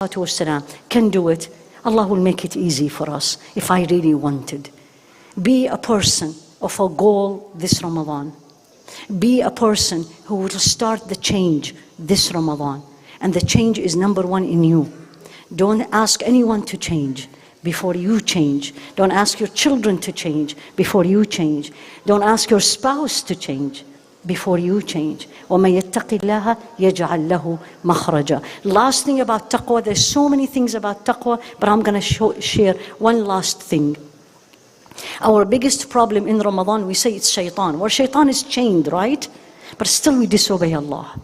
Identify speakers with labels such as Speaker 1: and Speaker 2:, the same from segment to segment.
Speaker 1: والسلام can do it, Allah will make it easy for us if I really wanted. Be a person of a goal this Ramadan. Be a person who will start the change this Ramadan. And the change is number one in you. Don't ask anyone to change before you change. Don't ask your children to change before you change. Don't ask your spouse to change before you change. وَمَن يَتَّقِ اللَّهَ يَجْعَل لَهُ مَخْرَجًا. Last thing about taqwa, there's so many things about taqwa, but I'm going to share one last thing. Our biggest problem in Ramadan, we say it's shaitan. Well, shaitan is chained, right? But still we disobey Allah.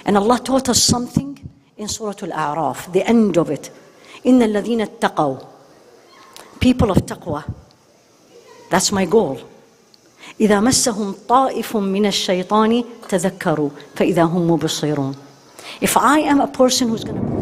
Speaker 1: And Allah taught us something in Surah Al-A'raf, the end of it. إِنَّ الَّذِينَ اتَّقَوْا. People of taqwa. That's my goal. إذا مسهم طائف من الشيطان تذكروا فإذا هم مبصرون. If I am a person who's going to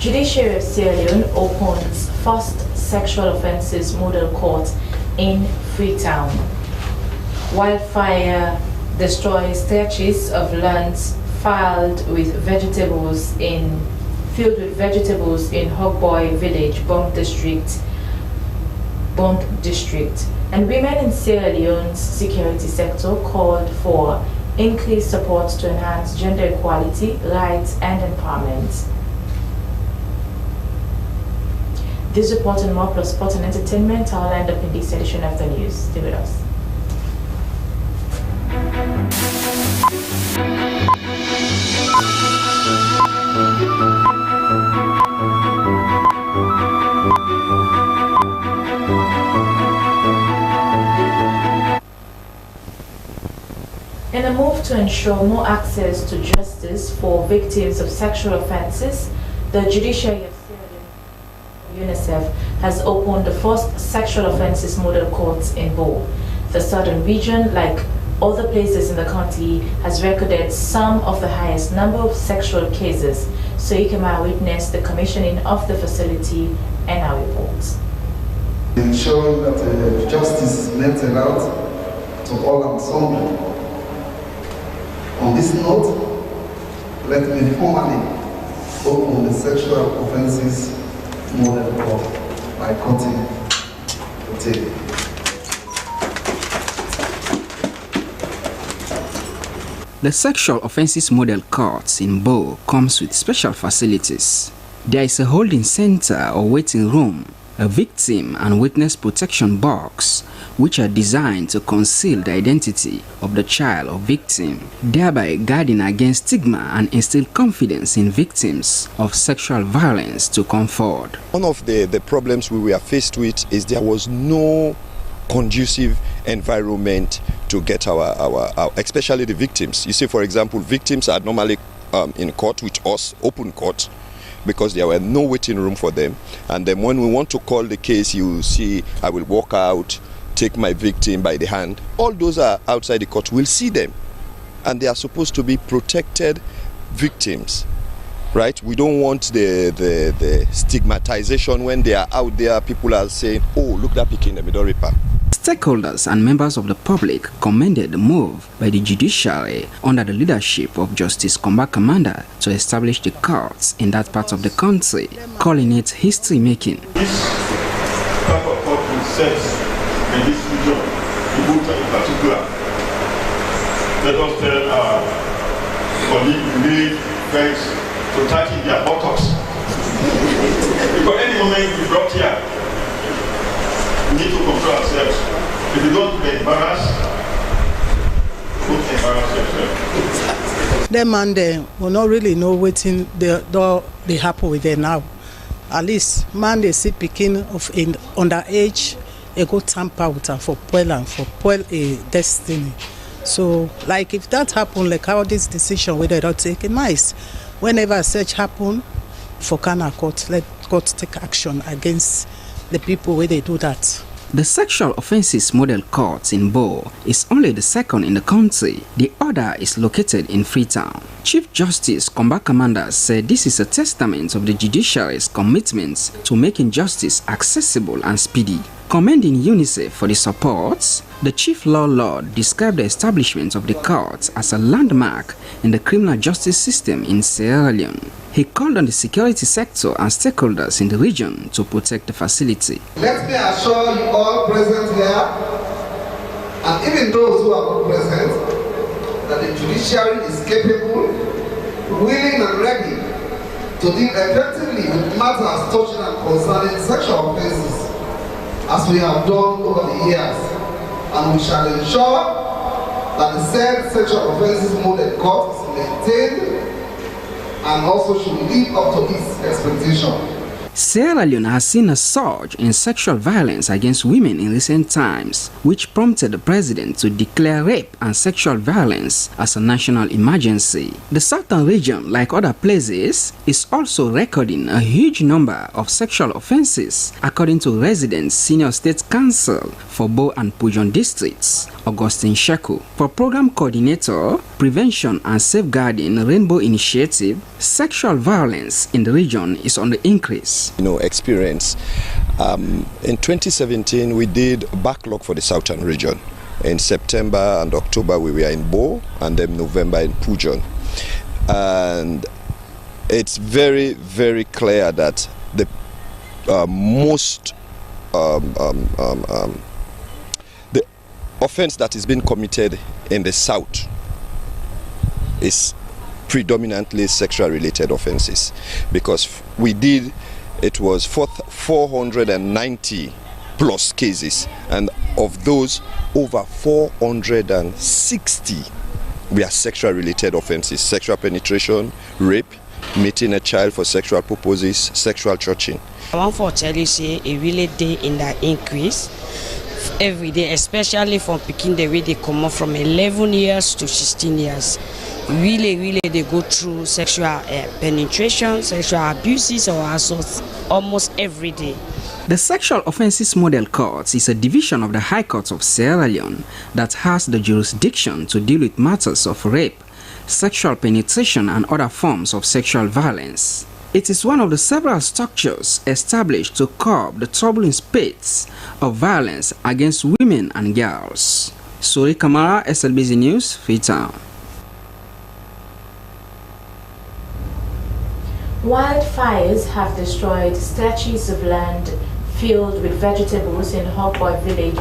Speaker 2: Judiciary of Sierra Leone opens first sexual offences model court in Freetown. Wildfire destroys stretches of lands filled with vegetables in Hogboy Village, Bond District. And women in Sierra Leone's security sector called for increased support to enhance gender equality, rights and empowerment. This report and more plus sport and entertainment are lined up in this edition of the news. Stay with us. In a move to ensure more access to justice for victims of sexual offences, the Judiciary of Sierra Leone UNICEF has opened the first sexual offences model courts in Bo. The southern region, like other places in the country, has recorded some of the highest number of sexual cases. So Kenema witnessed the commissioning of the facility and our reports.
Speaker 3: Ensuring that justice is meted out to all and sundry. On this note, let me formally open the sexual offences model court by cutting the tape.
Speaker 4: The sexual offences model court in Bo comes with special facilities. There is a holding center or waiting room, a victim and witness protection box, which are designed to conceal the identity of the child or victim, thereby guarding against stigma and instill confidence in victims of sexual violence to come forward.
Speaker 5: One of the problems we were faced with is there was no conducive environment to get our especially the victims. You see, for example, victims are normally in court with us, open court, because there were no waiting room for them. And then when we want to call the case, you see, I will walk out, take my victim by the hand. All those are outside the court. We'll see them. And they are supposed to be protected victims, right? We don't want the stigmatization when they are out there. People are saying, oh, look that pick in the middle reaper.
Speaker 4: Stakeholders and members of the public commended the move by the judiciary under the leadership of Justice Combat Commander to establish the courts in that part of the country, calling it history-making.
Speaker 6: This type of court will set in this region, Djibouti in particular. Let us tell our colleague, military friends to tighten their buttocks. Because any moment we brought here, we need to control ourselves. If you don't get embarrassed, don't embarrass yourself.
Speaker 7: Them and they will not really know what they happen with them now. At least man they see picking of in underage, they go tamper with her for spoil a destiny. So like if that happen, like how this decision whether they don't take it nice. Whenever such happen for Kana court, let court take action against the people where they do that.
Speaker 4: The sexual offences model court in Bo is only the second in the country. The other is located in Freetown. Chief Justice Combat Commander said this is a testament of the judiciary's commitment to making justice accessible and speedy. Commending UNICEF for the support, the Chief Law Lord described the establishment of the court as a landmark in the criminal justice system in Sierra Leone. He called on the security sector and stakeholders in the region to protect the facility.
Speaker 3: Let me assure you all present here, and even those who are not present, that the judiciary is capable, willing and ready to deal effectively with matters touching and concerning sexual offences, as we have done over the years, and we shall ensure that the said sexual offences model court is maintained and also should live up to its expectation.
Speaker 4: Sierra Leone has seen a surge in sexual violence against women in recent times, which prompted the president to declare rape and sexual violence as a national emergency. The southern region, like other places, is also recording a huge number of sexual offences, according to residents' Senior State Council for Bo and Pujon districts. Augustine Sheku. For Program Coordinator, Prevention and Safeguarding Rainbow Initiative, sexual violence in the region is on the increase.
Speaker 5: Experience. In 2017, we did backlog for the southern region. In September and October, we were in Bo, and then November in Pujon. And it's very, very clear that the most the offense that is being committed in the south is predominantly sexual related offenses, because it was 490 plus cases, and of those over 460 were sexual related offenses: sexual penetration, rape, meeting a child for sexual purposes, sexual touching.
Speaker 8: I want to tell you, say, a really day in that increase every day, especially from picking the way they come up from 11 years to 16 years. Really, they go through sexual penetration, sexual abuses or assaults almost every day.
Speaker 4: The Sexual Offences Model Court is a division of the High Court of Sierra Leone that has the jurisdiction to deal with matters of rape, sexual penetration and other forms of sexual violence. It is one of the several structures established to curb the troubling spates of violence against women and girls. Suri Kamara, SLBC News, Freetown.
Speaker 2: Wildfires have destroyed stretches of land filled with vegetables in Hawkboy Village,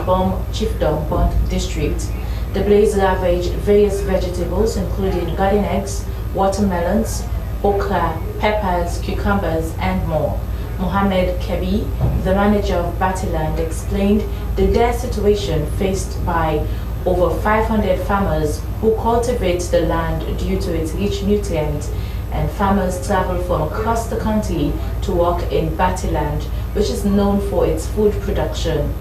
Speaker 2: Chiefdom, Bond District. The blaze ravaged various vegetables including garden eggs, watermelons, okra, peppers, cucumbers, and more. Mohammed Kebi, the manager of Batiland, explained the dire situation faced by over 500 farmers who cultivate the land due to its rich nutrients, and farmers travel from across the country to work in Batiland, which is known for its food production.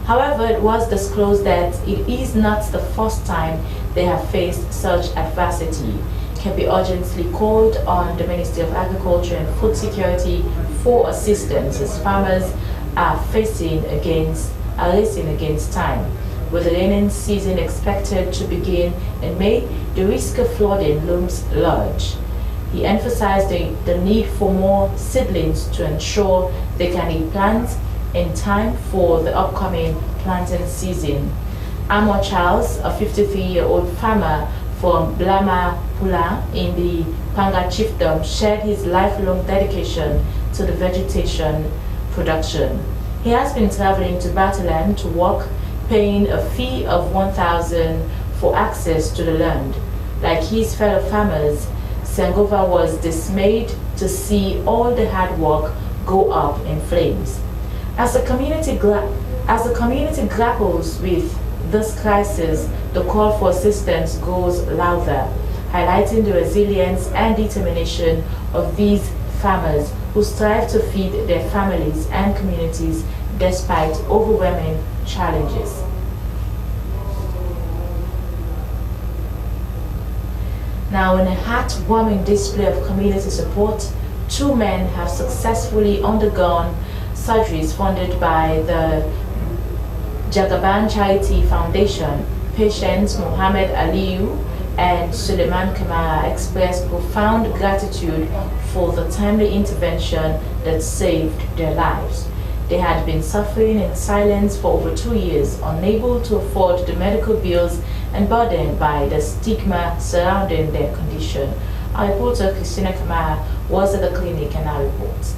Speaker 2: However, it was disclosed that it is not the first time they have faced such adversity. Kebi urgently called on the Ministry of Agriculture and Food Security for assistance as farmers are racing against time. With the rainy season expected to begin in May, the risk of flooding looms large. He emphasized the need for more seedlings to ensure they can be planted in time for the upcoming planting season. Amor Charles, a 53-year-old farmer from Blama Pula in the Panga Chiefdom, shared his lifelong dedication to the vegetation production. He has been traveling to Batiland to work, paying a fee of 1,000 for access to the land. Like his fellow farmers, Sengova was dismayed to see all the hard work go up in flames. As the community grapples with this crisis, the call for assistance goes louder, highlighting the resilience and determination of these farmers who strive to feed their families and communities despite overwhelming challenges. Now, in a heartwarming display of community support, 2 men have successfully undergone surgeries funded by the Jagaban Charity Foundation. Patients Mohammed Aliyu and Suleiman Kamara expressed profound gratitude for the timely intervention that saved their lives. They had been suffering in silence for over 2 years, unable to afford the medical bills and burdened by the stigma surrounding their condition. Our reporter Christina Kamara was at the clinic and our reports.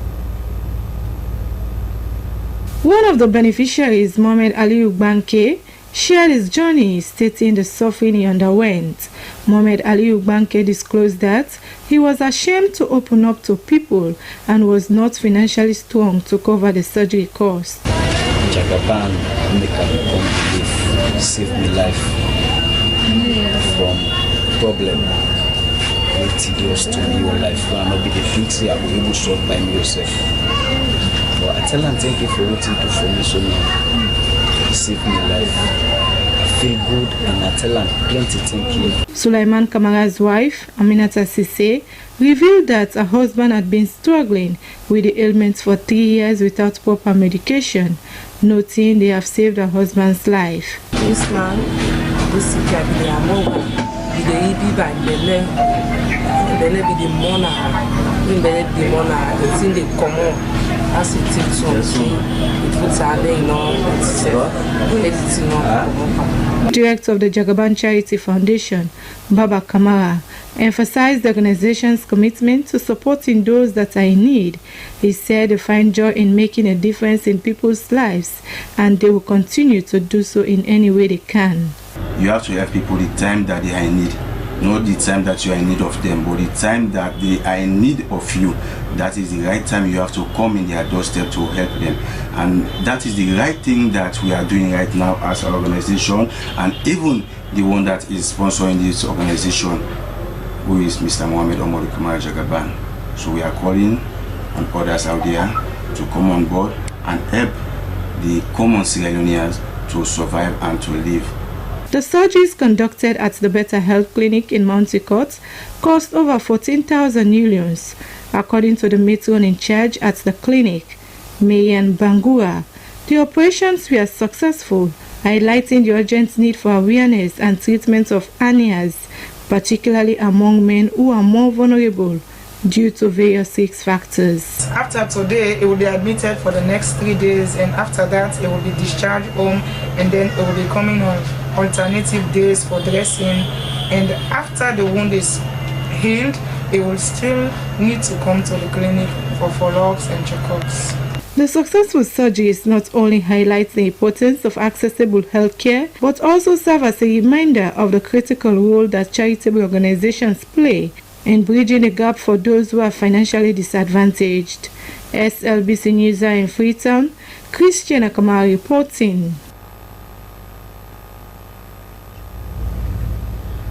Speaker 9: One of the beneficiaries, Mohammed Aliyu Banke, shared his journey, stating the suffering he underwent. Mohammed Aliyu Banke disclosed that he was ashamed to open up to people and was not financially strong to cover the surgery cost.
Speaker 10: Jagaban saved me life from problem with tedious to be your life. Will not be the things I will be able to solve by myself. But I tell and thank you for what you do for me so much. You saved me life. I feel good and I tell and plenty thank you.
Speaker 9: Sulaiman Kamara's wife, Aminata Sise, revealed that her husband had been struggling with the ailments for 3 years without proper medication, noting they have saved her husband's life.
Speaker 11: This man this can be the among be the EB by the be the mona, when the mona, the thing they come on as it takes on, it puts out there,
Speaker 9: Director of the Jagaban Charity Foundation, Baba Kamara, emphasized the organization's commitment to supporting those that are in need. He said they find joy in making a difference in people's lives, and they will continue to do so in any way they can.
Speaker 10: You have to help people the time that they are in need. Not the time that you are in need of them, but the time that they are in need of you. That is the right time you have to come in their doorstep to help them. And that is the right thing that we are doing right now as an organization, and even the one that is sponsoring this organization, who is Mr. Mohammed Omar Kamara Jagaban. So we are calling on others out there to come on board and help the common Sierra Leoneans to survive and to live.
Speaker 9: The surgeries conducted at the Better Health Clinic in Mounticourt cost over 14,000 euros, according to the matron in charge at the clinic, Mayan Bangura. The operations were successful, highlighting the urgent need for awareness and treatment of hernias, particularly among men who are more vulnerable due to various risk factors.
Speaker 12: After today, it will be admitted for the next 3 days, and after that, it will be discharged home, and then it will be coming on alternative days for dressing. And after the wound is healed, it will still need to come to the clinic for follow-ups and checkups.
Speaker 9: The successful surgeries not only highlight the importance of accessible healthcare, but also serve as a reminder of the critical role that charitable organizations play in bridging the gap for those who are financially disadvantaged. SLBC News in Freetown, Christian Akamara reporting.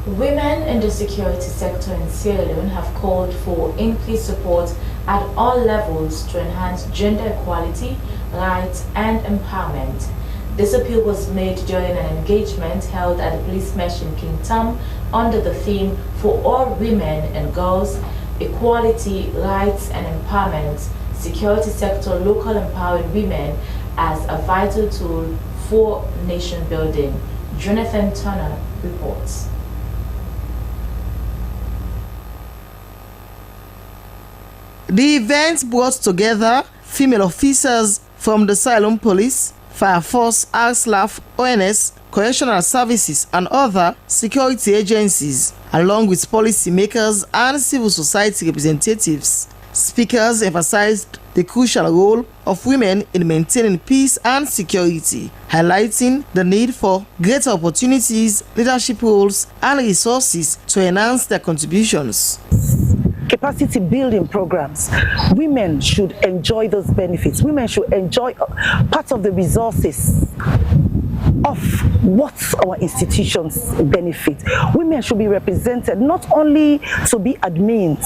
Speaker 2: Women in the security sector in Sierra Leone have called for increased support at all levels to enhance gender equality, rights and empowerment. This appeal was made during an engagement held at the police mesh in King Tom under the theme "For all women and girls, equality, rights and empowerment, security sector local empowering women as a vital tool for nation building." Jonathan Turner reports.
Speaker 13: The event brought together female officers from the Sierra Leone Police, Fire Force, ARSLAF, ONS, Correctional Services and other security agencies, along with policymakers and civil society representatives. Speakers emphasized the crucial role of women in maintaining peace and security, highlighting the need for greater opportunities, leadership roles and resources to enhance their contributions.
Speaker 14: Capacity building programs. Women should enjoy those benefits. Women should enjoy part of the resources of what our institutions benefit. Women should be represented not only to be admins,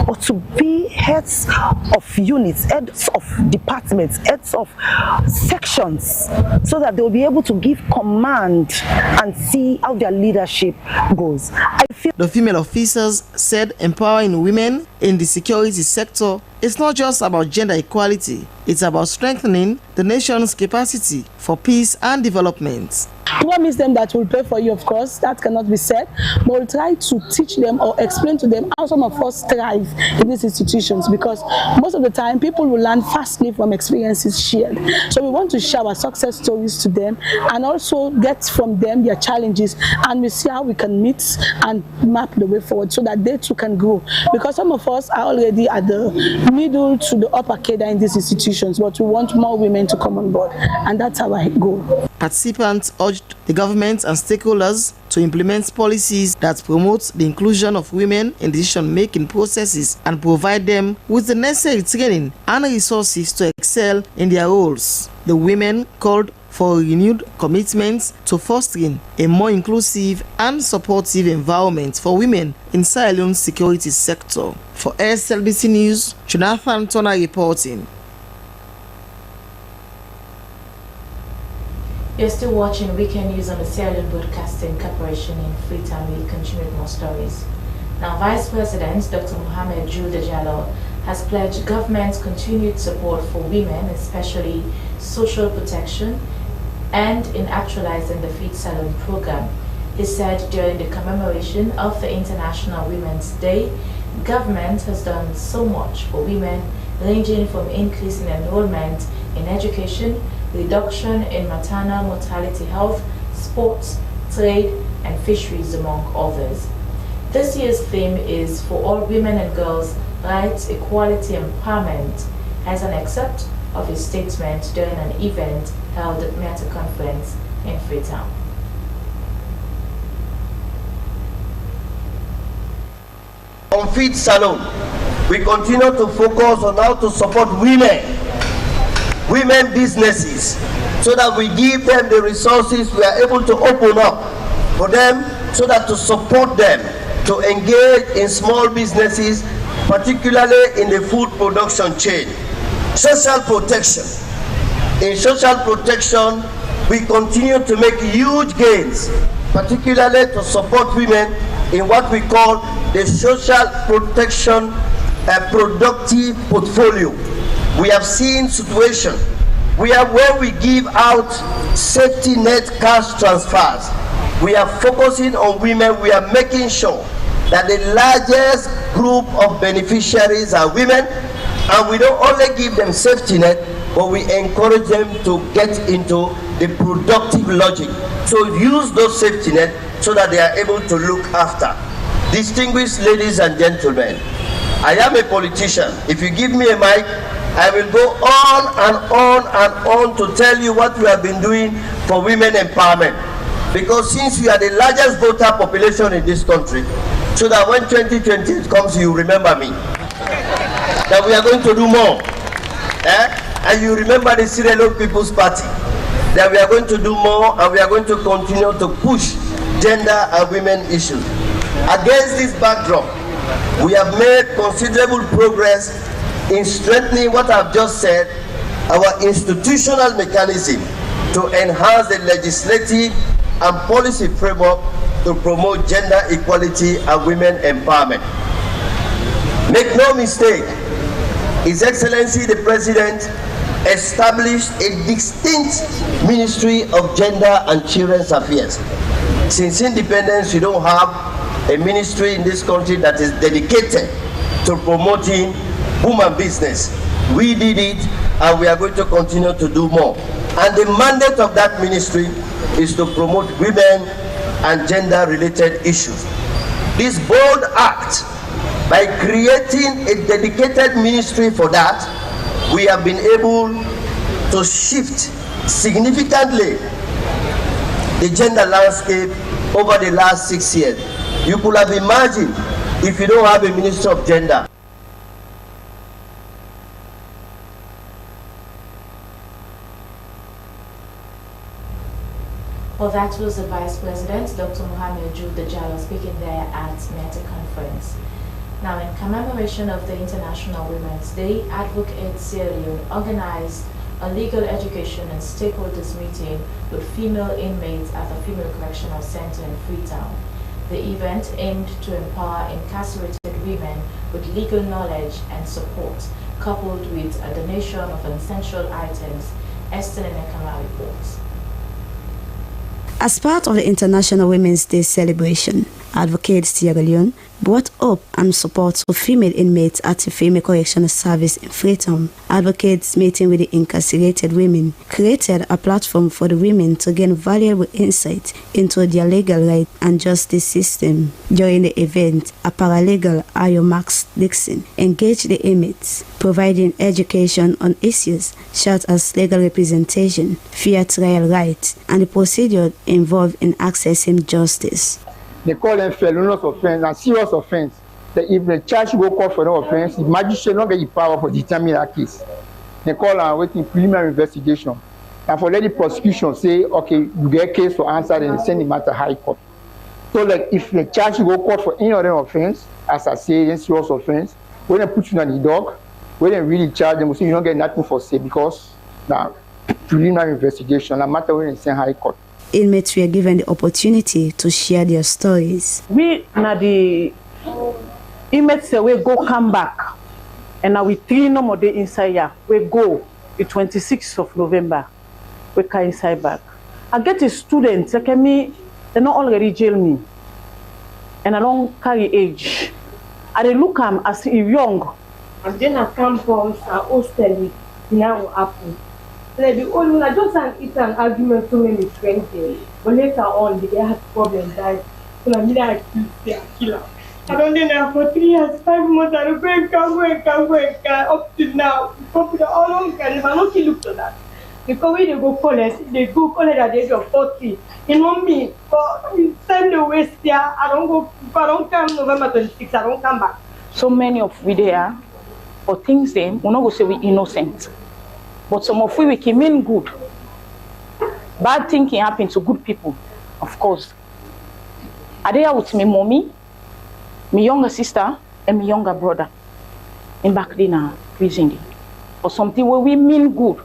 Speaker 14: but to be heads of units, heads of departments, heads of sections, so that they'll be able to give command and see how their leadership goes.
Speaker 13: The female officers said empowering women in the security sector is not just about gender equality, it's about strengthening the nation's capacity for peace and development.
Speaker 15: We promise them that we'll pray for you, of course, that cannot be said, but we'll try to teach them or explain to them how some of us thrive in these institutions, because most of the time people will learn fastly from experiences shared. So we want to share our success stories to them and also get from them their challenges, and we see how we can meet and map the way forward so that they too can grow, because some of us are already at the middle to the upper cadre in these institutions, but we want more women to come on board, and that's our goal.
Speaker 13: Participants urged the government and stakeholders to implement policies that promote the inclusion of women in decision-making processes and provide them with the necessary training and resources to excel in their roles. The women called for a renewed commitment to fostering a more inclusive and supportive environment for women in Sierra Leone's security sector. For SLBC News, Jonathan Turner reporting.
Speaker 2: You're still watching Weekend News on the Sierra Leone Broadcasting Corporation in Freetown. We'll continue with more stories. Now, Vice President Dr. Mohamed Jude Jallo has pledged government's continued support for women, especially social protection, and in actualizing the Feed Salon program. He said during the commemoration of the International Women's Day, government has done so much for women, ranging from increasing enrollment in education, reduction in maternal mortality health, sports, trade, and fisheries, among others. This year's theme is For All Women and Girls, Rights, Equality, Empowerment, as an excerpt of his statement during an event held at Meta Conference in Freetown.
Speaker 16: On Feed Salon, we continue to focus on how to support women businesses, so that we give them the resources we are able to open up for them, so that to support them to engage in small businesses, particularly in the food production chain. Social protection. In social protection, we continue to make huge gains, particularly to support women in what we call the social protection productive portfolio. We have seen situations where we give out safety net cash transfers. We are focusing on women. We are making sure that the largest group of beneficiaries are women, and we don't only give them safety net, but we encourage them to get into the productive logic. So use those safety net so that they are able to look after. Distinguished ladies and gentlemen, I am a politician. If you give me a mic, I will go on and on and on to tell you what we have been doing for women empowerment. Because since we are the largest voter population in this country, so that when 2028 comes, you remember me. That we are going to do more. And you remember the Sierra Leone People's Party. That we are going to do more, and we are going to continue to push gender and women issues. Against this backdrop, we have made considerable progress in strengthening what I've just said, our institutional mechanism to enhance the legislative and policy framework to promote gender equality and women empowerment. Make no mistake, His Excellency the President established a distinct Ministry of Gender and Children's Affairs. Since independence, we don't have a ministry in this country that is dedicated to promoting women business. We did it, and we are going to continue to do more. And the mandate of that ministry is to promote women and gender-related issues. This bold act, by creating a dedicated ministry for that, we have been able to shift significantly the gender landscape over the last 6 years. You could have imagined if you don't have a Minister of Gender.
Speaker 2: Well, that was the Vice President, Dr. Mohamed Dajalo, speaking there at Meta Conference. Now, in commemoration of the International Women's Day, Advocate Sierra Leone organized a legal education and stakeholders meeting with female inmates at the Female Correctional Center in Freetown. The event aimed to empower incarcerated women with legal knowledge and support, coupled with a donation of essential items. Esther Nekama reports.
Speaker 17: As part of the International Women's Day celebration, Advocate Sierra Leone brought up and support for female inmates at the Female Correctional Service in Freetown. Advocates meeting with the incarcerated women created a platform for the women to gain valuable insight into their legal rights and justice system. During the event, a paralegal, Ayo Max Dixon, engaged the inmates, providing education on issues such as legal representation, fair trial rights, and the procedure involved in accessing justice.
Speaker 18: They call them felonious offense and serious offense. That if the charge go court for no offense, the magistrate not get the power for determining that case. They call and waiting preliminary investigation. And for let the prosecution say, okay, you get a case for answer, then they send the matter high court. So like if the charge go court for any other offense, as I say, any serious offense, when they put you on the dock, when they really charge them, say you don't get nothing for say because now preliminary investigation, no matter when they send high court.
Speaker 17: Inmates were given the opportunity to share their stories.
Speaker 19: We now the inmates say we go come back, and now we 3 no more day inside here. We go the 26th of November. We come inside back. I get a student like me they not already jail me. And I don't carry age. I dey look am as if young.
Speaker 20: And then I come from hostel with now happen. Like the only I just it's an argument so many friends there. But later on they have problems that so I mean I kill her. I don't know for 3 years, 5 months I don't go up to now. People all on Kenema, I don't look to that. Because when they go college at the age of 40. You know me, send the waste there, I don't come November 26, I don't come back.
Speaker 19: So many of we there, for things them, we're not going to say we innocent. But some of we came in good. Bad thinking happen to good people, of course. I there with my mommy, my younger sister, and my younger brother. In back then, prison. For something where we mean good,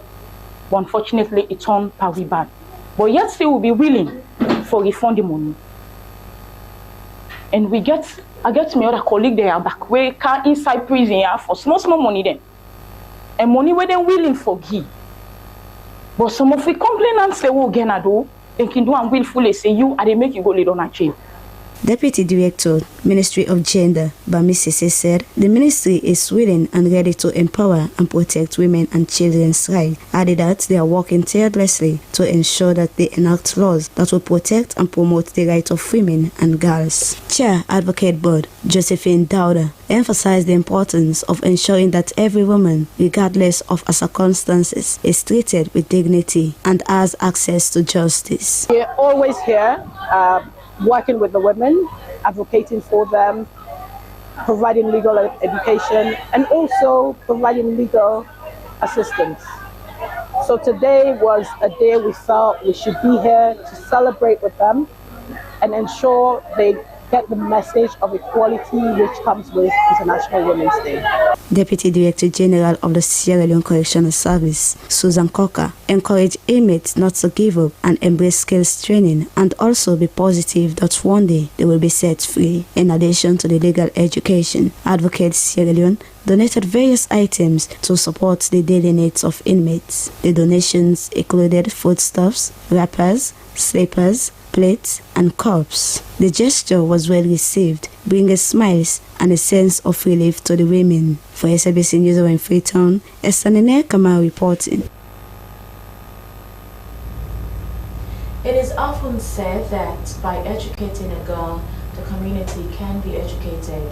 Speaker 19: but unfortunately it turned very bad. But yet still will be willing for refund the money. And I get my other colleague there back where can inside prison here for small money then. And money where they willing for give. But some of the complainants they will get do, they can do and willfully say you and they make you go lead on a jail.
Speaker 17: Deputy Director, Ministry of Gender, Bami Sese said the ministry is willing and ready to empower and protect women and children's rights. Added that they are working tirelessly to ensure that they enact laws that will protect and promote the rights of women and girls. Chair Advocate Board, Josephine Dowda, emphasized the importance of ensuring that every woman, regardless of her circumstances, is treated with dignity and has access to justice.
Speaker 15: We're always here. Working with the women, advocating for them, providing legal education, and also providing legal assistance. So today was a day we felt we should be here to celebrate with them and ensure they get the message of equality which comes with International Women's Day.
Speaker 17: Deputy Director General of the Sierra Leone Correctional Service, Susan Coker, encouraged inmates not to give up and embrace skills training and also be positive that one day they will be set free. In addition to the legal education, Advocate Sierra Leone donated various items to support the daily needs of inmates. The donations included foodstuffs, wrappers, slippers, plates, and cups. The gesture was well received, bringing smiles and a sense of relief to the women. For Slbc News in Freetown, Estanine Kamal reporting.
Speaker 2: It is often said that by educating a girl, the community can be educated.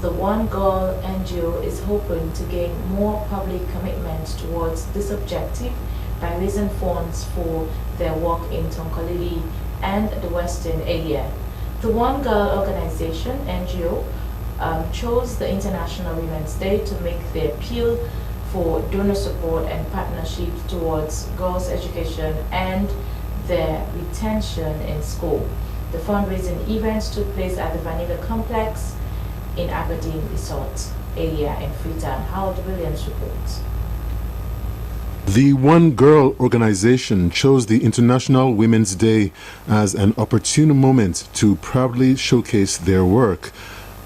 Speaker 2: The One Girl NGO is hoping to gain more public commitment towards this objective by raising funds for their work in Tonkolili and the Western area. The One Girl organization, NGO, chose the International Women's Day to make the appeal for donor support and partnership towards girls' education and their retention in school. The fundraising events took place at the Vanilla Complex in Aberdeen Resort area in Freetown. Howard Williams reports.
Speaker 21: The One Girl organization chose the International Women's Day as an opportune moment to proudly showcase their work.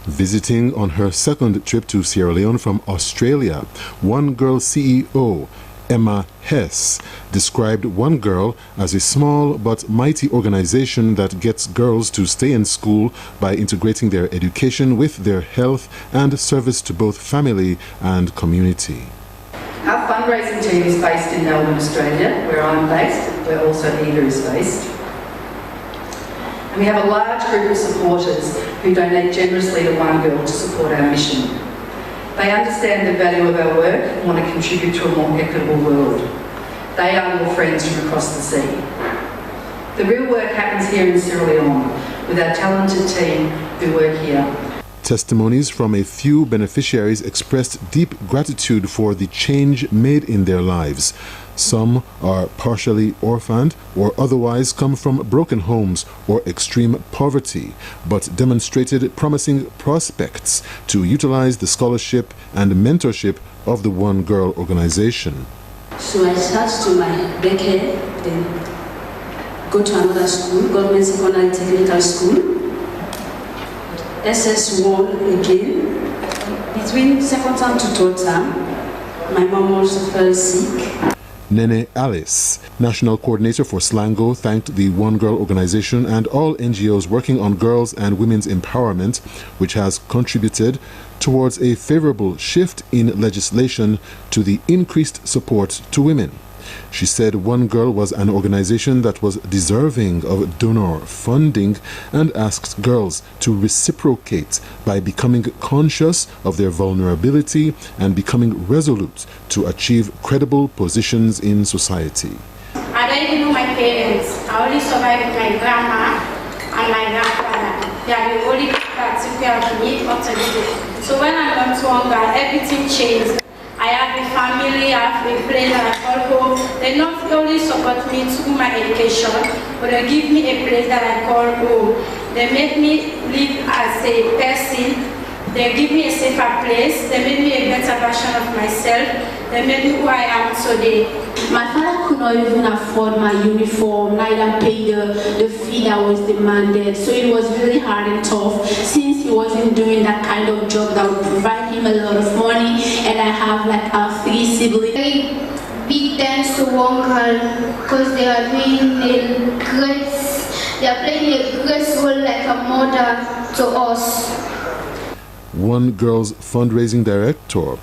Speaker 21: Visiting on her second trip to Sierra Leone from Australia, One Girl CEO Emma Hess described One Girl as a small but mighty organization that gets girls to stay in school by integrating their education with their health and service to both family and community.
Speaker 22: Our fundraising team is based in Melbourne, Australia, where I'm based, where also Eva is based. And we have a large group of supporters who donate generously to One Girl to support our mission. They understand the value of our work and want to contribute to a more equitable world. They are your friends from across the sea. The real work happens here in Sierra Leone with our talented team who work here.
Speaker 21: Testimonies from a few beneficiaries expressed deep gratitude for the change made in their lives. Some are partially orphaned or otherwise come from broken homes or extreme poverty, but demonstrated promising prospects to utilize the scholarship and mentorship of the One Girl organization.
Speaker 23: So I started to my daycare, then go to another school, government secondary technical school. SS1 again. Between second term to third term, my mom also fell sick.
Speaker 21: Nene Alice, National Coordinator for Slango, thanked the One Girl organization and all NGOs working on girls and women's empowerment, which has contributed towards a favorable shift in legislation to the increased support to women. She said One Girl was an organization that was deserving of donor funding and asked girls to reciprocate by becoming conscious of their vulnerability and becoming resolute to achieve credible positions in society.
Speaker 1: I don't even know my parents. I only survived with my grandma and my grandfather. They are the only people that took care of me up to today. So when I got to One Girl, everything changed. I have a family, I have a place that I call home. They not only support me through my education, but they give me a place that I call home. They make me live as a person. They give me a safer place. They make me a better version of myself. They made me who I am today.
Speaker 23: My father could not even afford my uniform, neither pay the fee that was demanded. So it was really hard and tough since he wasn't doing that kind of job that would provide him a lot of money, and I have like 3 siblings.
Speaker 6: Big thanks to One Girl because they are doing they are playing a great role like a mother to us.
Speaker 21: One Girl's fundraising director,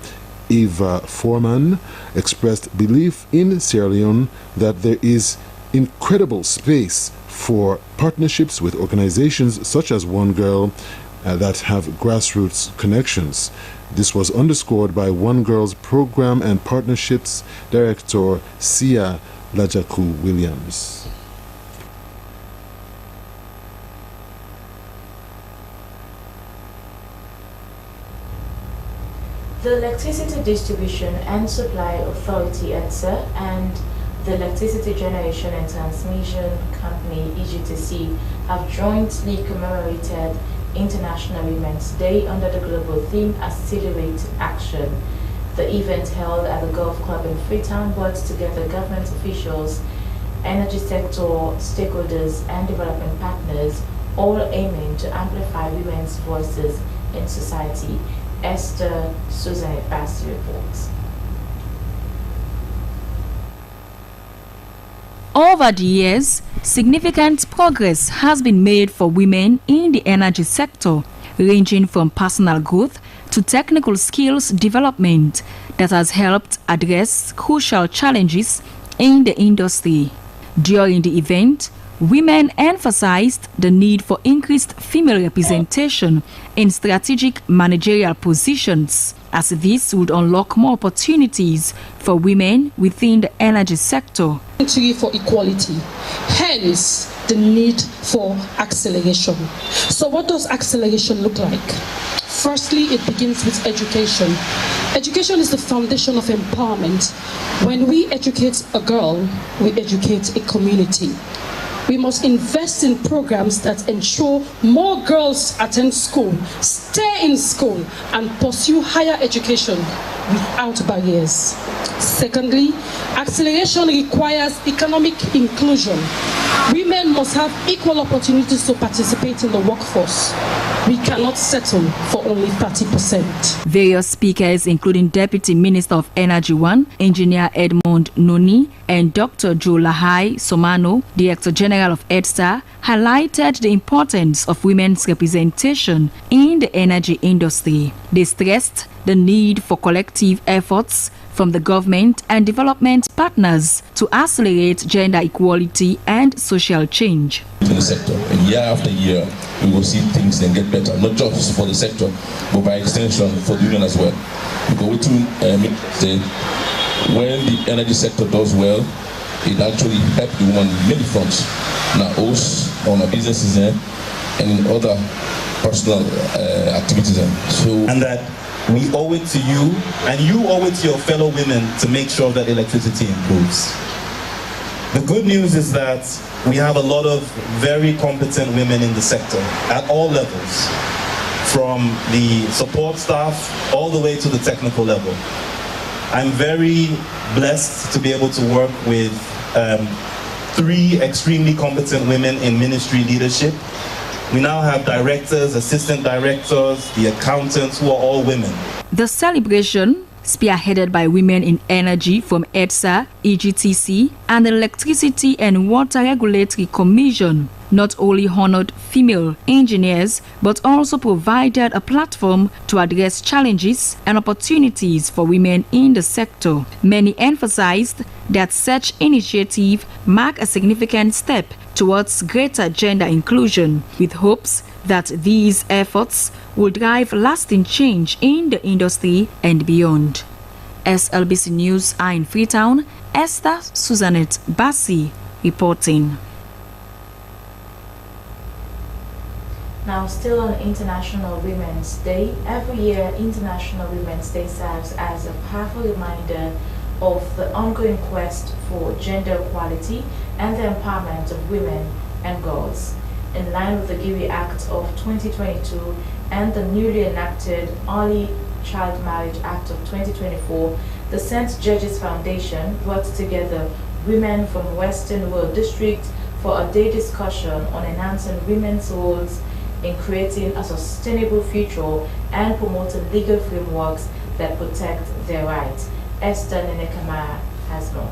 Speaker 21: Eva Foreman, expressed belief in Sierra Leone that there is incredible space for partnerships with organizations such as One Girl that have grassroots connections. This was underscored by One Girl's Program and Partnerships Director, Sia Lajaku Williams.
Speaker 2: The Electricity Distribution and Supply Authority (EDSA) and the Electricity Generation and Transmission Company (EGTC) have jointly commemorated International Women's Day under the global theme Accelerate Action. The event, held at the Golf Club in Freetown, brought together government officials, energy sector stakeholders, and development partners, all aiming to amplify women's voices in society. Esther Susan Bass reports.
Speaker 7: Over the years, significant progress has been made for women in the energy sector, ranging from personal growth to technical skills development that has helped address crucial challenges in the industry. During the event, women emphasized the need for increased female representation in strategic managerial positions, as this would unlock more opportunities for women within the energy sector.
Speaker 24: For equality, hence the need for acceleration. So what does acceleration look like? Firstly, it begins with education. Education is the foundation of empowerment. When we educate a girl, we educate a community. We must invest in programs that ensure more girls attend school, stay in school, and pursue higher education without barriers. Secondly, acceleration requires economic inclusion. Women must have equal opportunities to participate in the workforce. We cannot settle for only 30%.
Speaker 7: Various speakers, including Deputy Minister of Energy 1, Engineer Edmond Noni, and Dr. Joe Lahai Somano, Director General of EDSA, highlighted the importance of women's representation in the energy industry. They stressed the need for collective efforts from the government and development partners to accelerate gender equality and social change.
Speaker 25: In the sector, and year after year, we will see things then get better, not just for the sector, but by extension for the union as well. Because when the energy sector does well, it actually helps the woman in many fronts. Now, us, on our businesses, and in other personal activities.
Speaker 26: And that we owe it to you, and you owe it to your fellow women to make sure that electricity improves. The good news is that we have a lot of very competent women in the sector at all levels, from the support staff all the way to the technical level. I'm very blessed to be able to work with 3 extremely competent women in ministry leadership. We now have directors, assistant directors, the accountants, who are all women.
Speaker 7: The celebration spearheaded by women in energy from EDSA, EGTC, and the Electricity and Water Regulatory Commission, not only honored female engineers but also provided a platform to address challenges and opportunities for women in the sector. Many emphasized that such initiative mark a significant step towards greater gender inclusion, with hopes that these efforts will drive lasting change in the industry and beyond. SLBC News are in Freetown. Esther Suzanette Bassi reporting.
Speaker 2: Now, still on International Women's Day, every year International Women's Day serves as a powerful reminder of the ongoing quest for gender equality and the empowerment of women and girls. In line with the GIRI Act of 2022 and the newly enacted Early Child Marriage Act of 2024, the St. George's Foundation brought together women from Western Rural District for a day discussion on enhancing women's roles in creating a sustainable future and promoting legal frameworks that protect their rights. Esther Nenekama has more.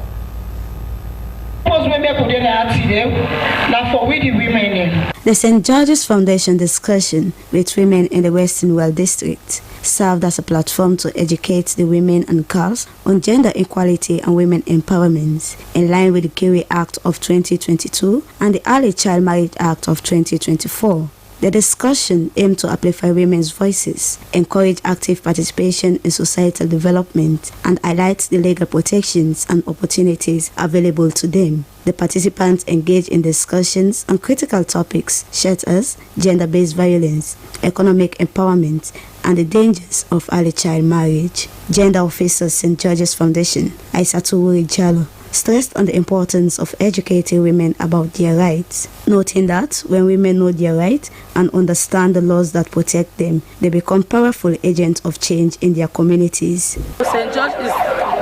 Speaker 17: The St. George's Foundation discussion with women in the Western Rural District served as a platform to educate the women and girls on gender equality and women empowerment in line with the GIRI Act of 2022 and the Early Child Marriage Act of 2024. The discussion aimed to amplify women's voices, encourage active participation in societal development, and highlight the legal protections and opportunities available to them. The participants engaged in discussions on critical topics such as gender-based violence, economic empowerment, and the dangers of early child marriage. Gender officer St. George's Foundation, Aissatou Wuri Jallo, stressed on the importance of educating women about their rights, noting that when women know their rights and understand the laws that protect them, they become powerful agents of change in their communities.
Speaker 3: St. George is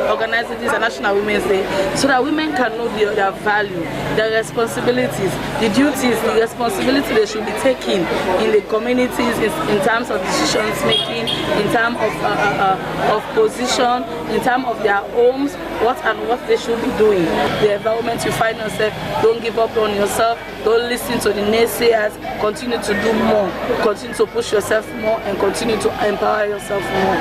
Speaker 3: organizing this International Women's Day so that women can know their value, their responsibilities, the duties, the responsibility they should be taking in the communities in terms of decisions making, in terms of position, in terms of their homes, what they should be doing. The environment you find yourself, don't give up on yourself, don't listen to the naysayers, continue to do more, continue to push yourself more, and continue to empower yourself more.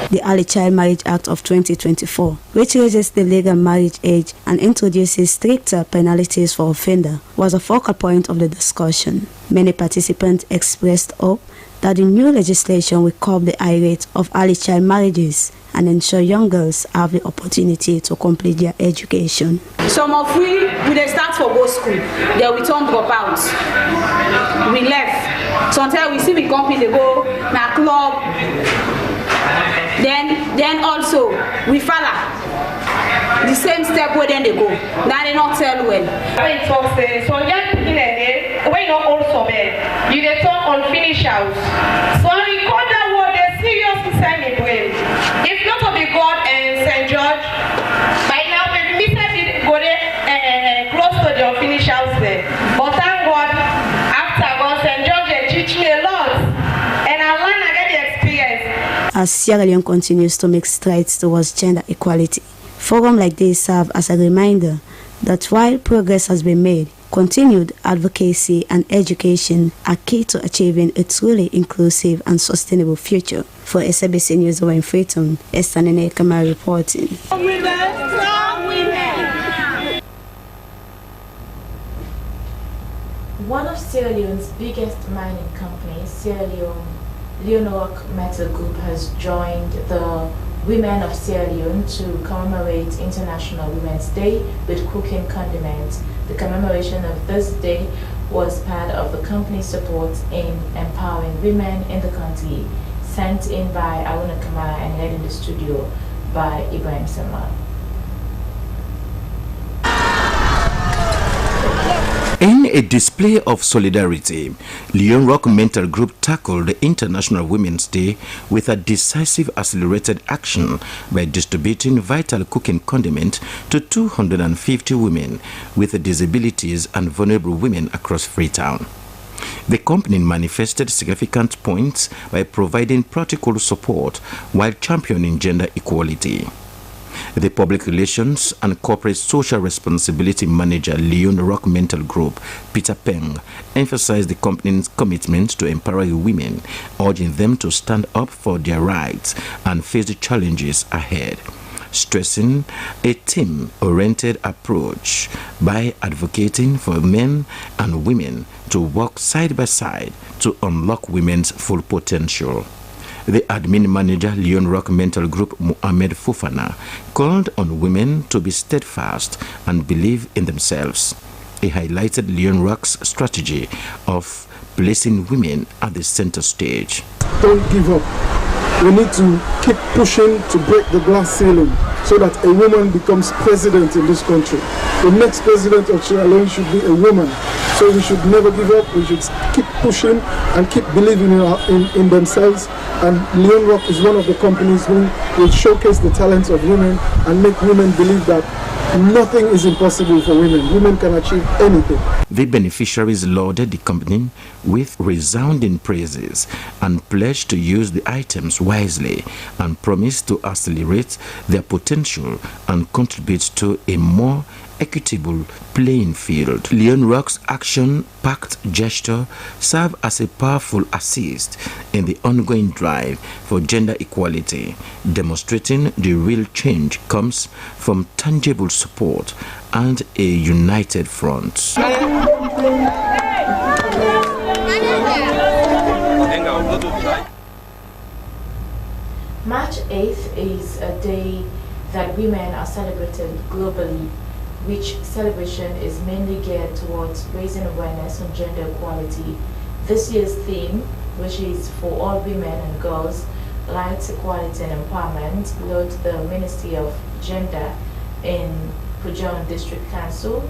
Speaker 17: The Early Child Marriage Act of 2024, which raises the legal marriage age and introduces stricter penalties for offender, was a focal point of the discussion. Many participants expressed hope that the new legislation will curb the high rate of early child marriages and ensure young girls have the opportunity to complete their education.
Speaker 4: Some of we start for go school, then we turn dropouts. We left. Sometimes we see we company, they go na club. Then also we follow the same step where then they go. Now they not tell well.
Speaker 5: When talk say so young people when you also bad, you dey turn on finish house. So you call that word they seriously send it well. If not to be God and St. George, by now maybe me say go there close to the finish house there. But thank God, after God St. George they teach me a lot, and I learn I get the experience.
Speaker 17: As Sierra Leone continues to make strides towards gender equality, forums like this serve as a reminder that while progress has been made, continued advocacy and education are key to achieving a truly inclusive and sustainable future. For SLBC News in Freetown, Esther Nenekama reporting.
Speaker 2: One of Sierra Leone's biggest mining companies, Sierra Leone Metal Group, has joined the Women of Sierra Leone to commemorate International Women's Day with cooking condiments. The commemoration of this day was part of the company's support in empowering women in the country, sent in by Aruna Kamara and led in the studio by Ibrahim Samar.
Speaker 8: In a display of solidarity, Leone Rock Mental Group tackled the International Women's Day with a decisive accelerated action by distributing vital cooking condiment to 250 women with disabilities and vulnerable women across Freetown. The company manifested significant points by providing practical support while championing gender equality. The Public Relations and Corporate Social Responsibility Manager, Leone Rock Mental Group, Peter Peng, emphasized the company's commitment to empowering women, urging them to stand up for their rights and face the challenges ahead, stressing a team-oriented approach by advocating for men and women to work side by side to unlock women's full potential. The admin manager, Leone Rock Mental Group, Mohamed Fofana, called on women to be steadfast and believe in themselves. He highlighted Leone Rock's strategy of placing women at the center stage.
Speaker 9: Don't give up. We need to keep pushing to break the glass ceiling so that a woman becomes president in this country. The next president of Sierra Leone should be a woman. So we should never give up. We should keep pushing and keep believing in themselves. And Leone Rock is one of the companies who will showcase the talents of women and make women believe that nothing is impossible for women. Women can achieve anything.
Speaker 8: The beneficiaries lauded the company with resounding praises and pledged to use the items wisely and promised to accelerate their potential and contribute to a more equitable playing field. Leone Rock's action-packed gesture served as a powerful assist in the ongoing drive for gender equality, demonstrating the real change comes from tangible support and a united front.
Speaker 2: March 8th is a day that women are celebrated globally, which celebration is mainly geared towards raising awareness on gender equality. This year's theme, which is for all women and girls, rights, equality and empowerment, led the Ministry of Gender in Freetown District Council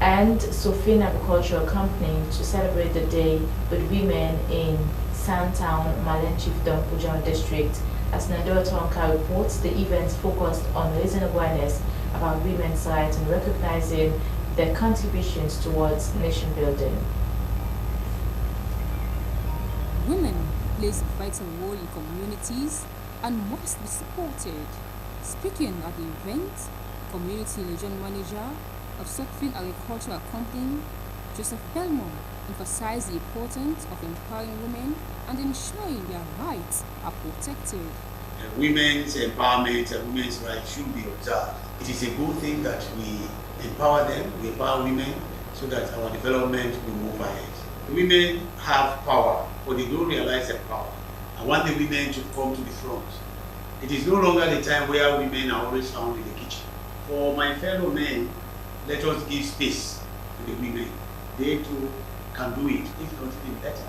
Speaker 2: and Sofin Agricultural Company to celebrate the day with women in Sandtown, Malen Chiefdom, Freetown District. As Nador Tonka reports, the event focused on raising awareness about women's rights and recognizing their contributions towards nation building.
Speaker 10: Women plays a vital role in communities and must be supported. Speaking at the event, Community Legion Manager of Sokfin Agricultural Company, Joseph Belmont, emphasized the importance of empowering women and ensuring their rights are protected.
Speaker 11: Women's empowerment and women's rights should be observed. It is a good thing that we empower them, we empower women so that our development will move ahead. Women have power, but they don't realize their power. I want the women to come to the front. It is no longer the time where women are always found in the kitchen. For my fellow men, let us give space to the women. They too can do it, if not even better.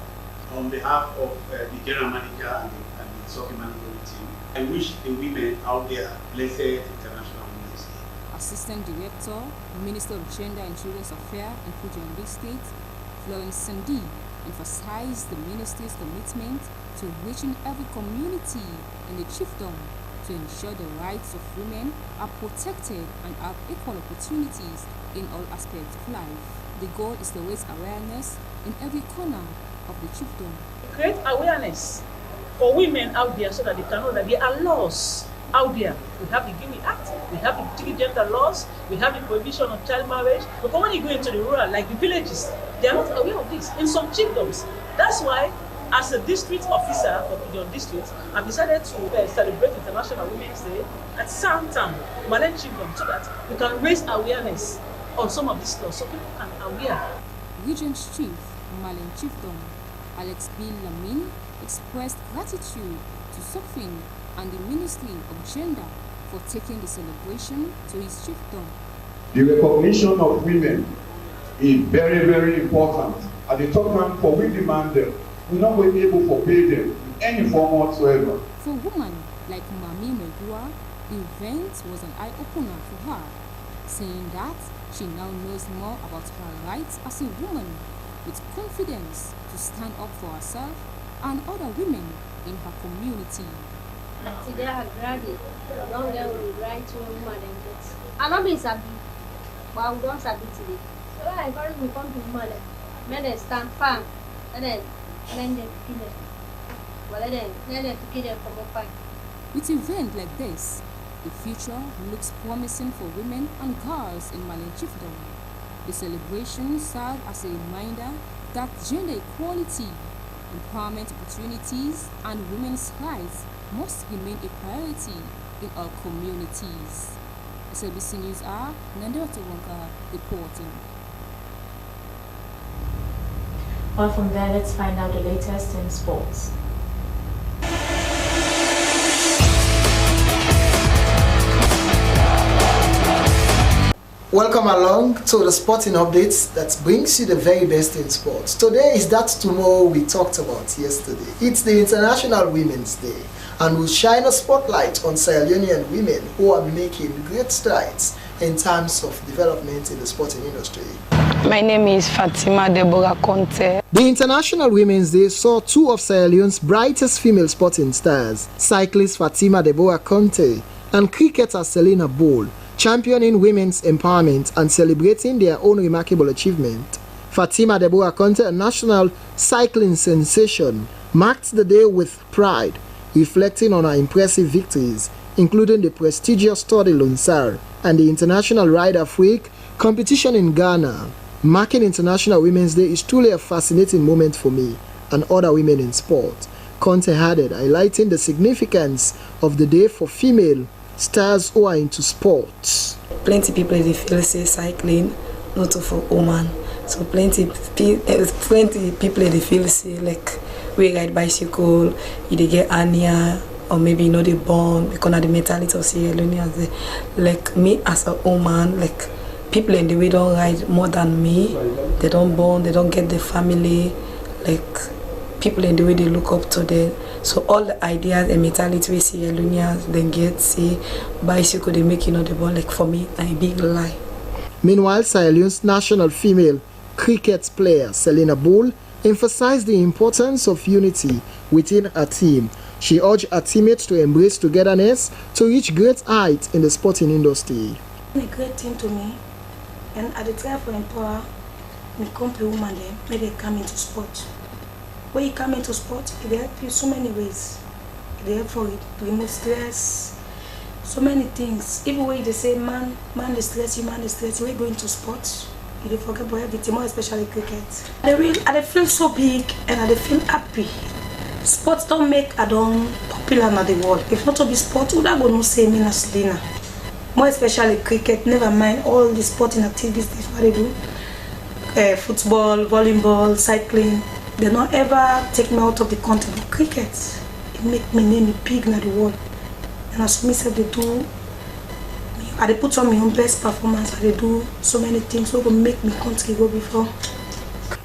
Speaker 11: On behalf of the general manager and the soccer management team, I wish the women out there blessed International Women's Day.
Speaker 10: Assistant Director, Minister of Gender and Children's Affairs in Freetown District, Florence Sandi, emphasized the ministry's commitment to reaching every community in the chiefdom to ensure the rights of women are protected and have equal opportunities in all aspects of life. The goal is to raise awareness in every corner of the chiefdom.
Speaker 12: Create awareness for women out there so that they can know that there are laws out there. We have the Guinea Act, we have the three gender laws, we have the prohibition of child marriage. But when you go into the rural, like the villages, they are not aware of this in some chiefdoms. That's why, as a district officer of your district, I've decided to celebrate International Women's Day at Sandtown, Malen Chiefdom, so that we can raise awareness on some of these laws so people can aware.
Speaker 10: Regent's Chief, Malen Chiefdom, Alex B. Lamin, expressed gratitude to Sofin and the Ministry of Gender for taking the celebration to his chiefdom.
Speaker 13: The recognition of women is very, very important. At the top man, for we demand them, we're not going to be able to forbid them in any form whatsoever.
Speaker 10: For women like Mami Megua, the event was an eye-opener for her, saying that she now knows more about her rights as a woman, with confidence to stand up for herself and other women in her community.
Speaker 14: Today I graduated, don't get with the right to woman and kids. I'm not being sabi, but I don't sabi today. So I encourage me to come to woman. When they stand firm, and then kill them. Well, then kill them from a fight.
Speaker 10: With events like this, the future looks promising for women and girls in Mali Chiefdom. The celebration serves as a reminder that gender equality, empowerment opportunities, and women's rights must remain a priority in our communities. Slbc News are Nandera Tawonka reporting.
Speaker 2: Well, from there, let's find out the latest in sports.
Speaker 15: Welcome along to the sporting updates that brings you the very best in sports. Today is that tomorrow we talked about yesterday. It's the International Women's Day, and we'll shine a spotlight on Sierra Leonean women who are making great strides in terms of development in the sporting industry.
Speaker 16: My name is Fatima Deborah Conte.
Speaker 15: The International Women's Day saw two of Sierra Leone's brightest female sporting stars, cyclist Fatima Deborah Conte and cricketer Selena Bowl, championing women's empowerment and celebrating their own remarkable achievement. Fatima Deborah Conte, a national cycling sensation, marked the day with pride, reflecting on her impressive victories, including the prestigious Tour de Lunsar and the International Ride Afrique competition in Ghana. Marking International Women's Day is truly a fascinating moment for me and other women in sport, Conte added, highlighting the significance of the day for female stars who are into sports.
Speaker 16: Plenty people they feel say cycling not for woman. So plenty people they feel say like we ride bicycle, they get hernia, or maybe they born because of the mentality of Sierra Leone. Like me as a woman, like people in the way don't ride more than me. They don't born, they don't get the family. Like people in the way they look up to them. So all the ideas and mentality we see Leoneans then get see bicycle they make the ball, like for me a big lie.
Speaker 15: Meanwhile, Sierra Leone's national female cricket player Selena Bowl emphasized the importance of unity within her team. She urged her teammates to embrace togetherness to reach great heights in the sporting industry.
Speaker 18: A great thing to me, and at the time for empower me country woman then may they come into sport. When you come into sport, it helps you so many ways. It helps for it to remove stress, so many things. Even when they say man the stress, you man the stress, when you go into sport, you forget about everything, more especially cricket. I feel so big and I feel happy. Sports don't make I don't popular in the world. If not to be sport, who that go no say me na Selena. More especially cricket, never mind all the sporting activities what they do. Football, volleyball, cycling. They don't ever take me out of the country. But cricket, it make me name big in the world. And as me said, they do, I put on my own best performance. I do so many things so will make me country go before.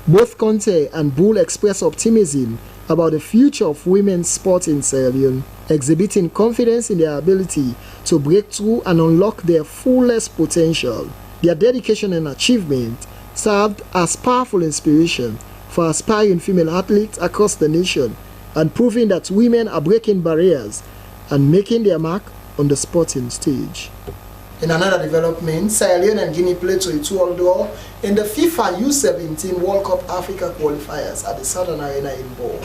Speaker 15: Both Conte and Bull express optimism about the future of women's sport in Sierra Leone, exhibiting confidence in their ability to break through and unlock their fullest potential. Their dedication and achievement served as powerful inspiration for aspiring female athletes across the nation and proving that women are breaking barriers and making their mark on the sporting stage. In another development, Sierra Leone and Guinea played to a 2-2 draw in the FIFA U17 World Cup Africa qualifiers at the Southern Arena in Bo.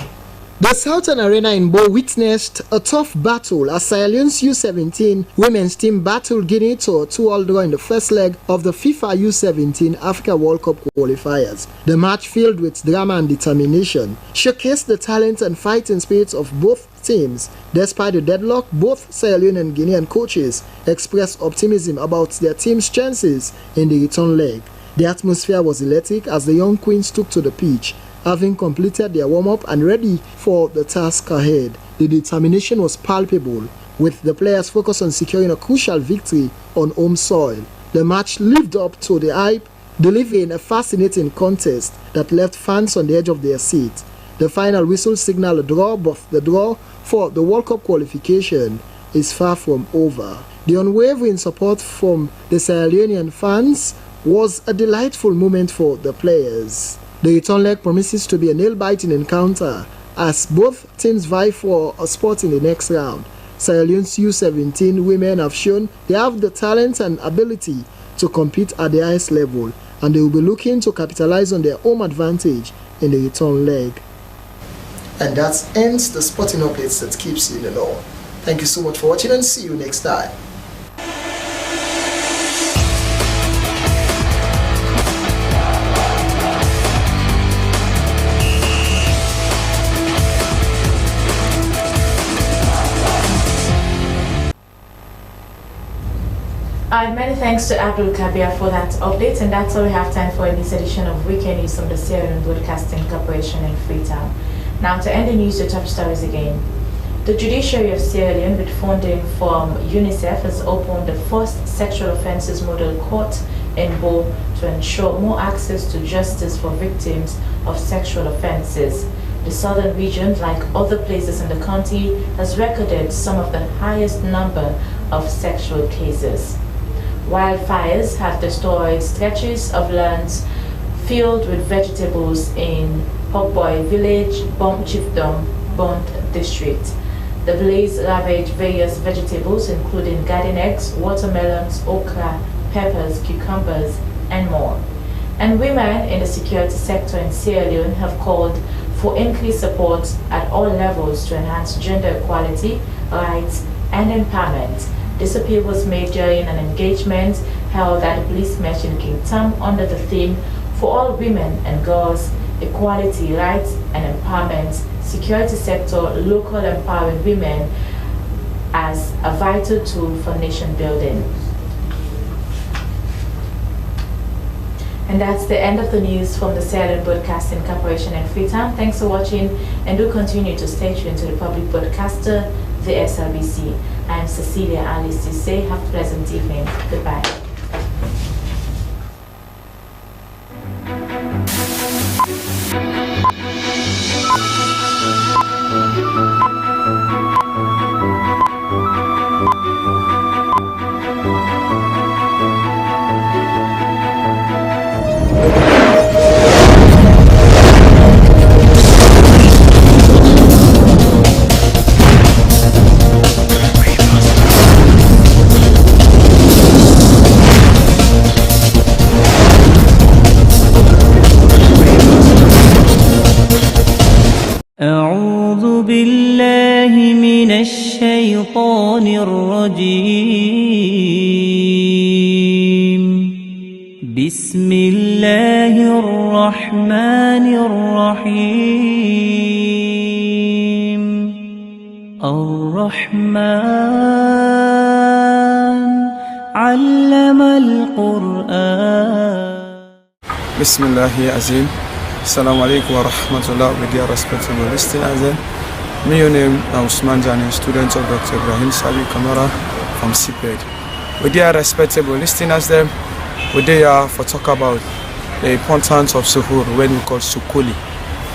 Speaker 15: The Southern Arena in Bo witnessed a tough battle as Sierra Leone's U17 women's team battled Guinea to a 2-2 draw in the first leg of the FIFA U17 Africa World Cup qualifiers. The match, filled with drama and determination, showcased the talent and fighting spirits of both teams. Despite the deadlock, both Sierra Leone and Guinean coaches expressed optimism about their team's chances in the return leg. The atmosphere was electric as the young queens took to the pitch, having completed their warm-up and ready for the task ahead. The determination was palpable, with the players focused on securing a crucial victory on home soil. The match lived up to the hype, delivering a fascinating contest that left fans on the edge of their seat. The final whistle signaled a draw, but the draw for the World Cup qualification is far from over. The unwavering support from the Sierra Leonean fans was a delightful moment for the players. The return leg promises to be a nail-biting encounter as both teams vie for a spot in the next round. Sierra Leone's U17 women have shown they have the talent and ability to compete at the highest level, and they will be looking to capitalize on their home advantage in the return leg. And that ends the sporting updates that keeps you in the know. Thank you so much for watching and see you next time.
Speaker 2: Many thanks to Abdul Kabir for that update, and that's all we have time for in this edition of Weekend News from the Sierra Leone Broadcasting Corporation in Freetown. Now to end the news, the top stories again. The judiciary of Sierra Leone, with funding from UNICEF, has opened the first sexual offences model court in Bo to ensure more access to justice for victims of sexual offences. The southern region, like other places in the county, has recorded some of the highest number of sexual cases. Wildfires have destroyed stretches of lands filled with vegetables in Hokboy village, Bomb Chiefdom, Bond district. The blaze ravaged various vegetables including garden eggs, watermelons, okra, peppers, cucumbers, and more. And women in the security sector in Sierra Leone have called for increased support at all levels to enhance gender equality, rights, and empowerment. This appeal was made during an engagement held at the police match in King Tom under the theme For All Women and Girls, Equality, Rights and Empowerment, Security Sector, Local Empowering Women as a Vital Tool for Nation Building. And that's the end of the news from the Sierra Leone Broadcasting Corporation in Freetown. Thanks for watching, and do continue to stay tuned to the public broadcaster, the SLBC. I'm Cecilia Alice to say have a pleasant evening. Goodbye.
Speaker 1: أعوذ بالله من الشيطان الرجيم بسم الله الرحمن الرحيم الرحمن علم القرآن
Speaker 6: بسم الله العظيم. Assalamu alaikum wa rahmatullah, with dear respectable listeners. My name is Usman Jani, student of Dr. Ibrahim Sabi Kamara from CPED. With dear respectable listeners, we are for talk about the importance of suhoor when we call sukuli.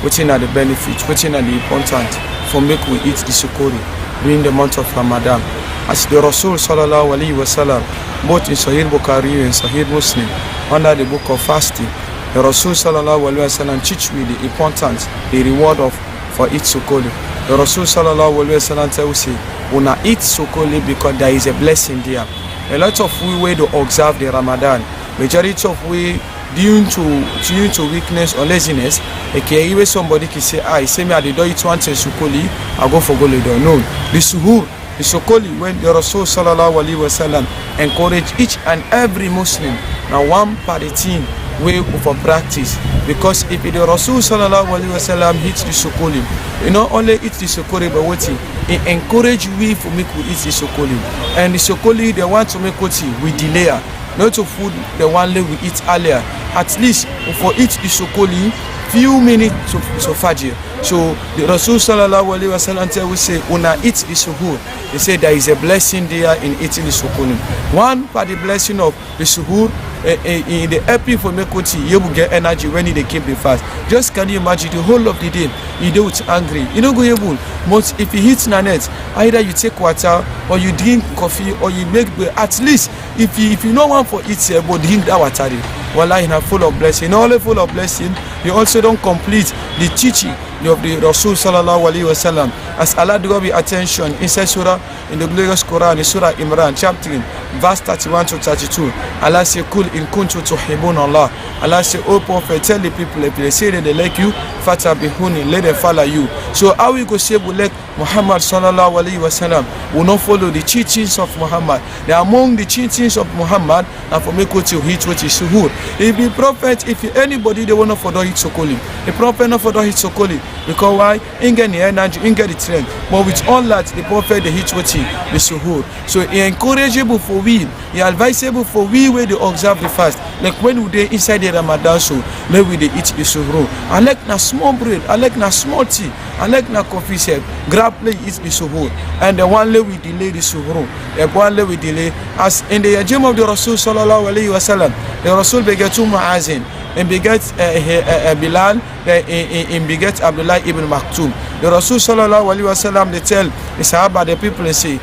Speaker 6: What are the benefits, what are the importance for make we eat the sukuri during the month of Ramadan. As the Rasul sallallahu alaihi wasallam, both in Sahih Bukhari and Sahih Muslim, under the book of fasting, the Rasul sallallahu alaihi wasallam teach me the importance, the reward of for eat sukoli. The Rasul sallallahu alaihi wasallam tells us, "Una eat sukoli because there is a blessing there." A lot of we way to observe the Ramadan. Majority of we due to weakness or laziness. Okay, even somebody can say, "I say me I don't eat one sukoli, I go for golido." No, the suhoor, the sukoli, when the Rasul sallallahu alaihi wasallam encourage each and every Muslim now one party team way for practice, because if the Rasul sallallahu alaihi wasallam eats the sukoli, you not only eat the sukoli but what he encourage we for make we eat the sukoli, and the sukoli they want to make what we delay, not to food the one we eat earlier, at least for eat the sukoli few minutes to fajr. So the Rasul sallallahu alaihi wasallam tell we say una eat the suhoor. They say there is a blessing there in eating the sukoli. One part the blessing of the suhoor in the happy for mekoti, you will get energy when they keep the fast. Just can you imagine the whole of the day you do it angry, you don't go able. But if you hit nanet, either you take water or you drink coffee or you make at least if you know one for eat but drink that water. Wallah, you are full of blessing. Not only full of blessing, you also don't complete the teaching of the Rasul sallallahu alaihi wasallam. As Allah do be attention inside surah in the glorious Quran, in Surah Imran, chapter verse 31 to 32. Allah say, Kul in kuntu tuhibbun Allah. Allah say, oh Prophet, tell the people if they say that they like you, fatabihuni, let them follow you. So how we go say we like Muhammad sallallahu alaihi wasallam? We not follow the teachings of Muhammad. They are among the teachings of Muhammad, and for make what you hit what is suhoor. If the prophet, if anybody they want to follow hit sokoli, the prophet not follow hit sokoli because why? Ain't get the energy, ain't get the trend. But with all that, the prophet they hit what he the suhoor. So it encourageable for we, it advisable for we where they observe the fast. Like when we dey inside the Ramadan, so let we they eat the suhoor. I like na small bread, I like na small tea, I like na coffee set. Grab play eat the suhoor, and the one lay we delay the suhoor. The one lay we delay as in the gym of the Rasul sallallahu alaihi wasallam. The Rasul begat Muazin and begat Bilal and begat Abdullah ibn Maktoum. The Rasul sallallahu alaihi wasallam they tell the Sahaba, the people they say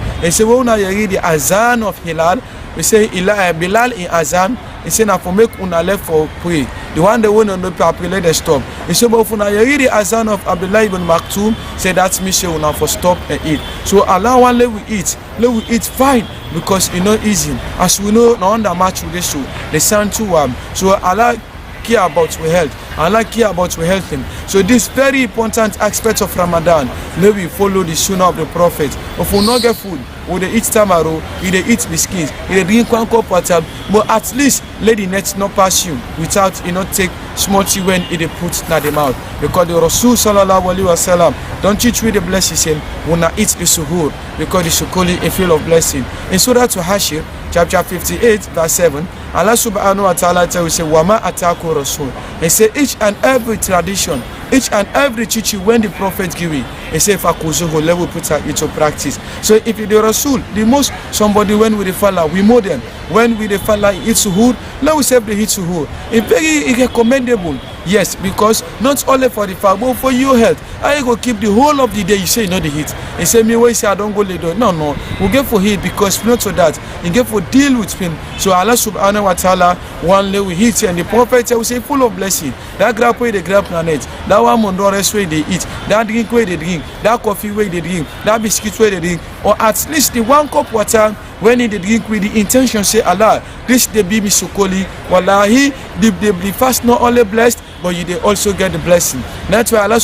Speaker 6: when you read the Azan of Hilal, we say Bilal in Azan. He say na for make una left for pray. The one they want to know people let them stop. He say but if una read the Azan of Abdullah ibn Maktoum, say that's me say una for stop and eat. So Allah one let we eat fine because it's not easy. As we know, no under match with this show, they sound too warm. So Allah care about we health. Allah care about we health him. So this very important aspect of Ramadan, let we follow the sunnah of the Prophet. If we not get food, we dey eat tamaro, we dey eat biscuits, we dey drink one cup water, but at least let the net not pass you without not take small tea when it put na the mouth. Because the Rasul sallallahu alaihi wasallam don't teach we the blessings him, we not eat the suhoor because the sukoli a feel of blessing. In Surah to Hashir, chapter 58, verse 7, Allah subhanahu wa ta'ala tell us, Wama ataku Rasul. He say each and every tradition, each and every teaching when the Prophet give it, he say fakuzuhu, let we put it into practice. So if the Rasul, the most somebody when we follow, we modern. When we follow eat suhoor, let we serve the eat suhoor. It's very recommendable. Yes, because not only for the far, but for your health. I go keep the whole of the day. You say the heat. You say me why say I don't go lay down. No. We get for heat because not so that. You get for deal with him. So Allah subhanahu wa ta'ala one lay we heat and the Prophet will say full of blessing. That grab way they grab planet. That one mondores way they eat. That drink way they drink. That coffee way they drink. That biscuit way they drink. Or at least the one cup water when they drink with the intention say Allah, this they be me sukoli. Wallahi, the fast not only blessed, but you they also get the blessing. That's why Allah